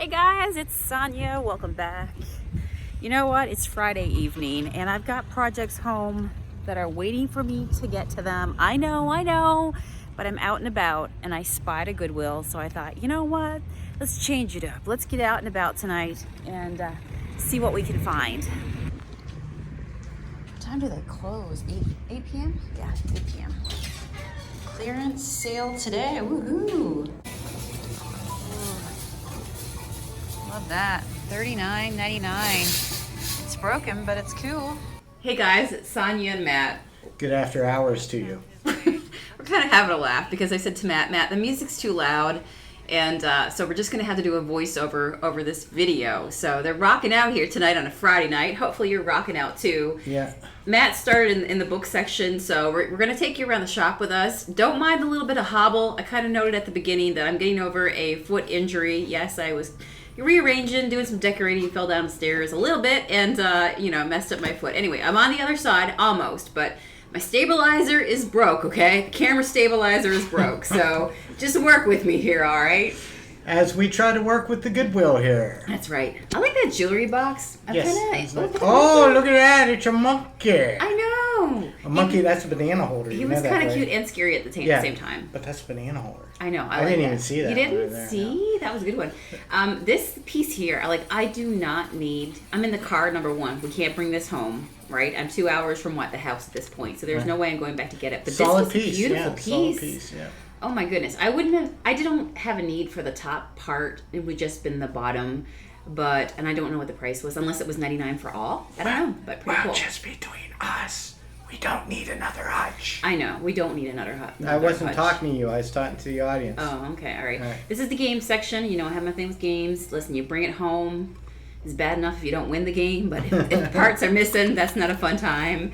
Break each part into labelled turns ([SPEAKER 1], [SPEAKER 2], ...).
[SPEAKER 1] Hey guys, it's Sonia. Welcome back. You know what? It's Friday evening and I've got projects home that are waiting for me to get to them. I know, but I'm out and about and I spied a Goodwill, so I thought, you know what? Let's change it up. Let's get out and about tonight and see what we can find. What time do they close? 8 p.m.? Yeah, 8 p.m. Clearance sale today. Woohoo! Love that. $39.99. It's broken, but it's cool. Hey guys, it's Sonia and Matt.
[SPEAKER 2] Good after hours to you.
[SPEAKER 1] We're kind of having a laugh because I said to Matt, the music's too loud, and so we're just going to have to do a voiceover over this video. So they're rocking out here tonight on a Friday night. Hopefully you're rocking out too.
[SPEAKER 2] Yeah.
[SPEAKER 1] Matt started in the book section, so we're going to take you around the shop with us. Don't mind the little bit of hobble. I kind of noted at the beginning that I'm getting over a foot injury. Yes, I was rearranging, doing some decorating, fell down the stairs a little bit and messed up my foot. Anyway, I'm on the other side almost, but my stabilizer is broke. Okay, the camera stabilizer is broke, so just work with me here, all right?
[SPEAKER 2] As we try to work with the Goodwill here.
[SPEAKER 1] That's right. I like that jewelry box.
[SPEAKER 2] Yes. Oh, look at that! It's a monkey.
[SPEAKER 1] I know.
[SPEAKER 2] A monkey. That's a banana holder.
[SPEAKER 1] He was kind of cute and scary at the same time.
[SPEAKER 2] But that's a banana holder.
[SPEAKER 1] I know.
[SPEAKER 2] I didn't even see that.
[SPEAKER 1] You didn't see? That was a good one. This piece here, I do not need. I'm in the car. Number one, we can't bring this home. Right, I'm 2 hours from the house at this point, so there's no way I'm going back to get it. But
[SPEAKER 2] solid
[SPEAKER 1] this was
[SPEAKER 2] piece.
[SPEAKER 1] a beautiful piece.
[SPEAKER 2] Solid piece. Yeah.
[SPEAKER 1] Oh my goodness, I didn't have a need for the top part. It would just been the bottom, and I don't know what the price was, unless it was $99 for all. I don't know, but pretty cool.
[SPEAKER 2] Just between us, we don't need another hutch.
[SPEAKER 1] I know, we don't need another hutch.
[SPEAKER 2] I wasn't talking to you, I was talking to the audience.
[SPEAKER 1] Oh, okay, all right. This is the game section. I have my thing with games. Listen, you bring it home. It's bad enough if you don't win the game, but if parts are missing, that's not a fun time.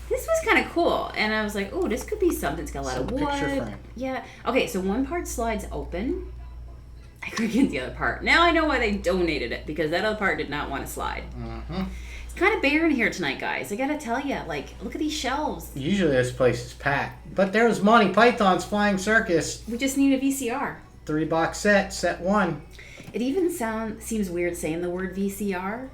[SPEAKER 1] This was kind of cool, and I was like, oh, this could be something. It's got a lot of wood.
[SPEAKER 2] Picture frame.
[SPEAKER 1] Yeah. Okay, so one part slides open. I couldn't get the other part. Now I know why they donated it, because that other part did not want to slide.
[SPEAKER 2] Mm-hmm.
[SPEAKER 1] It's kind of bare in here tonight, guys. I gotta tell you, look at these shelves.
[SPEAKER 2] Usually this place is packed, but there was Monty Python's Flying Circus.
[SPEAKER 1] We just need a VCR.
[SPEAKER 2] 3-box set 1.
[SPEAKER 1] It even seems weird saying the word VCR.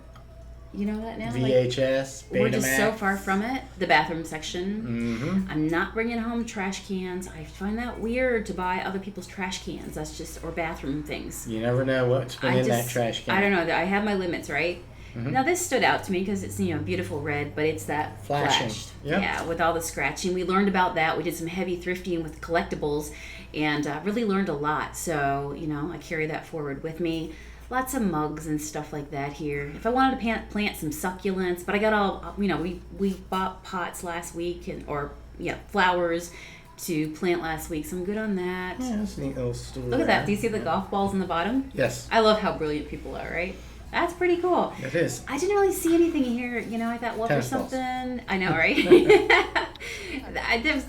[SPEAKER 1] You know that now?
[SPEAKER 2] VHS, Betamax.
[SPEAKER 1] We're just so far from it. The bathroom section.
[SPEAKER 2] Mm-hmm.
[SPEAKER 1] I'm not bringing home trash cans. I find that weird to buy other people's trash cans. That's just, or bathroom things.
[SPEAKER 2] You never know what's been in that trash can.
[SPEAKER 1] I don't know. I have my limits, right? Mm-hmm. Now this stood out to me because it's beautiful red, but it's that flashed.
[SPEAKER 2] Yep.
[SPEAKER 1] Yeah, with all the scratching. We learned about that. We did some heavy thrifting with collectibles, and really learned a lot. So I carry that forward with me. Lots of mugs and stuff like that here. If I wanted to plant some succulents, but I got all we bought pots last week or flowers to plant last week, so I'm good on that.
[SPEAKER 2] Yeah, that's a neat little stool.
[SPEAKER 1] Look at that. Do you see the golf balls in the bottom?
[SPEAKER 2] Yes.
[SPEAKER 1] I love how brilliant people are, right? That's pretty cool.
[SPEAKER 2] It is.
[SPEAKER 1] I didn't really see anything here. I thought, well, there's something. I know, right?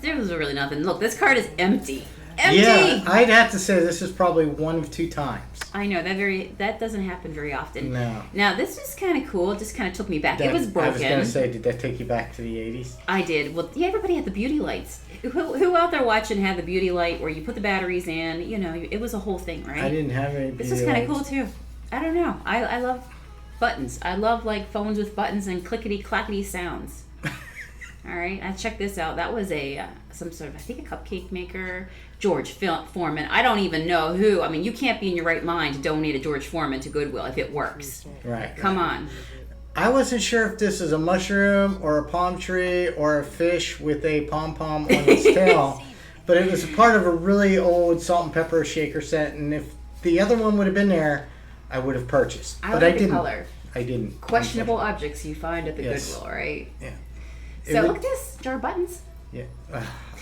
[SPEAKER 1] there was really nothing. Look, this card is empty. Empty!
[SPEAKER 2] Yeah, I'd have to say this is probably one of 2 times.
[SPEAKER 1] I know, that doesn't happen very often.
[SPEAKER 2] No.
[SPEAKER 1] Now, this was kind of cool. It just kind of took me back. It was broken.
[SPEAKER 2] I was going to say, did that take you back to the 80s?
[SPEAKER 1] I did. Well, yeah, everybody had the beauty lights. Who out there watching had the beauty light where you put the batteries in? It was a whole thing, right?
[SPEAKER 2] I didn't have any beauty
[SPEAKER 1] This was kind of cool, too. I don't know. I love buttons. I love, phones with buttons and clickety-clackety sounds. All right, check this out. That was some sort of, I think, a cupcake maker. George Foreman. I don't even know who. I mean, you can't be in your right mind to donate a George Foreman to Goodwill if it works.
[SPEAKER 2] Right.
[SPEAKER 1] Come on.
[SPEAKER 2] I wasn't sure if this is a mushroom or a palm tree or a fish with a pom-pom on its tail, but it was a part of a really old salt and pepper shaker set, and if the other one would have been there, I would have purchased.
[SPEAKER 1] But I didn't. Color.
[SPEAKER 2] I didn't.
[SPEAKER 1] Questionable objects you find at the Goodwill, right?
[SPEAKER 2] Yeah.
[SPEAKER 1] So look at this jar of buttons.
[SPEAKER 2] Yeah.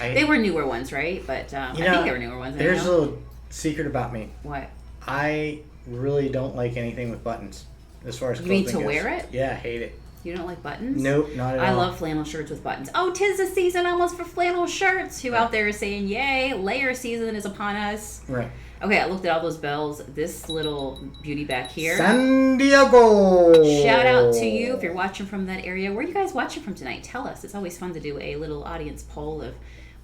[SPEAKER 1] They were newer ones, right? But I think they were newer ones.
[SPEAKER 2] There's a little secret about me.
[SPEAKER 1] What?
[SPEAKER 2] I really don't like anything with buttons. As far as
[SPEAKER 1] you mean
[SPEAKER 2] clothing
[SPEAKER 1] to
[SPEAKER 2] goes.
[SPEAKER 1] wear it?
[SPEAKER 2] Yeah, I hate it.
[SPEAKER 1] You don't like buttons?
[SPEAKER 2] Nope, not at all.
[SPEAKER 1] I love flannel shirts with buttons. Oh, 'tis the season almost for flannel shirts. Who out there is saying, yay, layer season is upon us.
[SPEAKER 2] Right.
[SPEAKER 1] Okay, I looked at all those bells. This little beauty back here.
[SPEAKER 2] San Diego!
[SPEAKER 1] Shout out to you if you're watching from that area. Where are you guys watching from tonight? Tell us. It's always fun to do a little audience poll of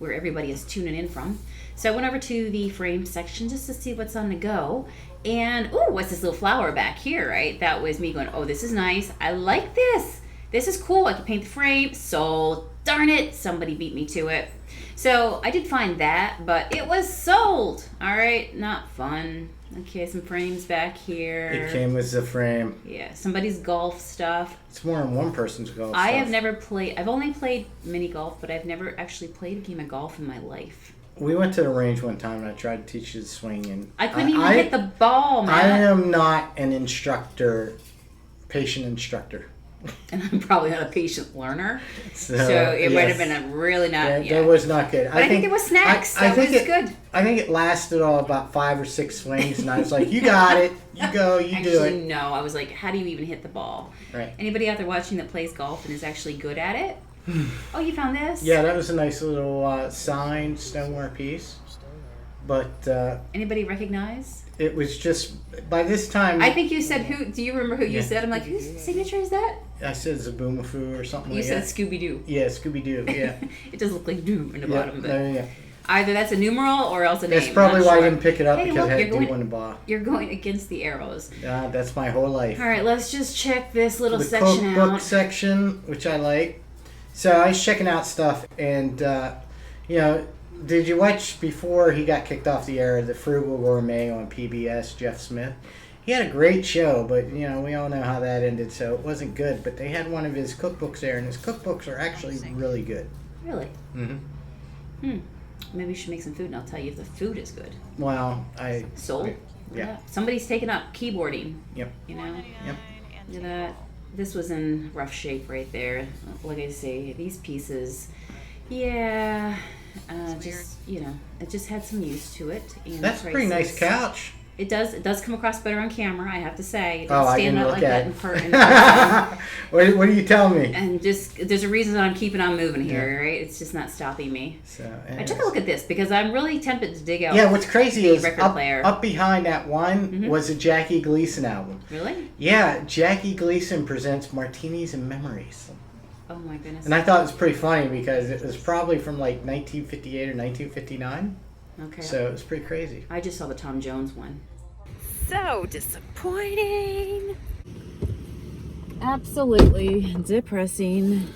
[SPEAKER 1] where everybody is tuning in from. So I went over to the frame section just to see what's on the go. And, oh, what's this little flower back here, right? That was me going, oh, this is nice. I like this. This is cool. I can paint the frame. Sold. Darn it. Somebody beat me to it. So I did find that, but it was sold. All right. Not fun. Okay, some frames back here.
[SPEAKER 2] It came with the frame.
[SPEAKER 1] Yeah, somebody's golf stuff.
[SPEAKER 2] It's more than one person's golf stuff.
[SPEAKER 1] I have never played, I've only played mini golf, but I've never actually played a game of golf in my life.
[SPEAKER 2] We went to the range one time and I tried to teach you to swing, and
[SPEAKER 1] I couldn't even hit the ball, man.
[SPEAKER 2] I am not an instructor, patient instructor.
[SPEAKER 1] And I'm probably not a patient learner. So it might have been a really not...
[SPEAKER 2] That was not good.
[SPEAKER 1] But I think there was snacks. That was good.
[SPEAKER 2] I think it lasted all about 5 or 6 swings, and I was like, you got it. You go, you do it.
[SPEAKER 1] Actually, no. I was like, how do you even hit the ball?
[SPEAKER 2] Right.
[SPEAKER 1] Anybody out there watching that plays golf and is actually good at it? Oh, you found this?
[SPEAKER 2] Yeah, that was a nice little signed stoneware piece. But...
[SPEAKER 1] anybody recognize?
[SPEAKER 2] It was just... By this time...
[SPEAKER 1] I think you said who... Do you remember who you said? I'm like, whose signature is that?
[SPEAKER 2] I said Zaboomafoo or something like that.
[SPEAKER 1] You said Scooby-Doo.
[SPEAKER 2] Yeah, Scooby-Doo, yeah.
[SPEAKER 1] It does look like Doo in the bottom. But
[SPEAKER 2] yeah.
[SPEAKER 1] either that's a numeral or else a name.
[SPEAKER 2] That's probably why I didn't pick it up, because I had to do one to buy.
[SPEAKER 1] You're going against the arrows.
[SPEAKER 2] That's my whole life.
[SPEAKER 1] All right, let's just check this little
[SPEAKER 2] the
[SPEAKER 1] section out. The
[SPEAKER 2] cookbook section, which I like. So I was checking out stuff, and, did you watch before he got kicked off the air, The Frugal Gourmet on PBS, Jeff Smith? He had a great show, but, we all know how that ended, so it wasn't good. But they had one of his cookbooks there, and his cookbooks are actually really good.
[SPEAKER 1] Really? Mm-hmm. Maybe we should make some food, and I'll tell you if the food is good.
[SPEAKER 2] Well,
[SPEAKER 1] Sold?
[SPEAKER 2] Yeah.
[SPEAKER 1] Somebody's taking up keyboarding.
[SPEAKER 2] Yep.
[SPEAKER 1] Yep.
[SPEAKER 2] Look
[SPEAKER 1] at that. This was in rough shape right there. Like I say, these pieces, it just had some use to it. And
[SPEAKER 2] that's a pretty nice couch.
[SPEAKER 1] It does come across better on camera, I have to say. It
[SPEAKER 2] I
[SPEAKER 1] stand
[SPEAKER 2] didn't
[SPEAKER 1] out
[SPEAKER 2] look
[SPEAKER 1] like
[SPEAKER 2] at
[SPEAKER 1] that in
[SPEAKER 2] person. What are you telling me?
[SPEAKER 1] And just, there's a reason that I'm keeping on moving here, right? It's just not stopping me.
[SPEAKER 2] So,
[SPEAKER 1] I took a look at this because I'm really tempted to dig out.
[SPEAKER 2] Yeah, what's crazy is
[SPEAKER 1] player.
[SPEAKER 2] Up behind that one was a Jackie Gleason album.
[SPEAKER 1] Really?
[SPEAKER 2] Yeah, Jackie Gleason presents Martinis and Memories.
[SPEAKER 1] Oh my goodness.
[SPEAKER 2] And I thought it was pretty funny because it was probably from like 1958 or 1959.
[SPEAKER 1] Okay.
[SPEAKER 2] So it was pretty crazy.
[SPEAKER 1] I just saw the Tom Jones one. So disappointing. Absolutely depressing.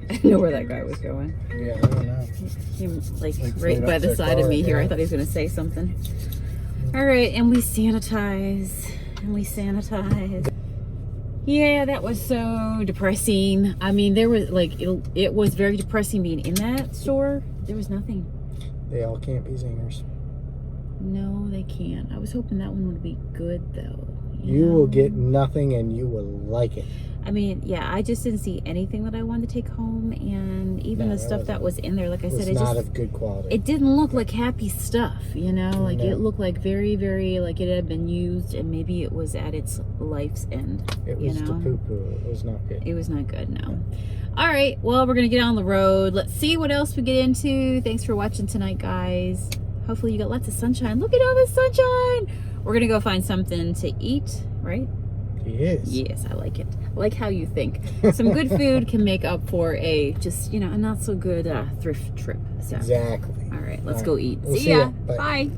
[SPEAKER 1] I know where that guy was going.
[SPEAKER 2] Yeah, I don't know.
[SPEAKER 1] He like right by the side of me here. I thought he was going to say something. All right, and we sanitize. Yeah, that was so depressing. I mean, there was it was very depressing being in that store. There was nothing.
[SPEAKER 2] They all can't be singers.
[SPEAKER 1] No, they can't. I was hoping that one would be good, though.
[SPEAKER 2] You will get nothing, and you will like it.
[SPEAKER 1] I mean, yeah, I just didn't see anything that I wanted to take home, and even the stuff that was in there, like I said,
[SPEAKER 2] it not of good quality.
[SPEAKER 1] It didn't look like happy stuff, Like it looked like very, very like it had been used, and maybe it was at its life's end.
[SPEAKER 2] It was the poo-poo. It was not good.
[SPEAKER 1] It was not good. No. All right, well, we're gonna get on the road. Let's see what else we get into. Thanks for watching tonight, guys. Hopefully you got lots of sunshine. Look at all this sunshine. We're gonna go find something to eat, right?
[SPEAKER 2] Yes.
[SPEAKER 1] Yes, I like it. I like how you think. Some good food can make up for a not so good thrift trip. So.
[SPEAKER 2] Exactly.
[SPEAKER 1] All right, let's go eat.
[SPEAKER 2] We'll
[SPEAKER 1] see ya.
[SPEAKER 2] Bye.
[SPEAKER 1] Bye.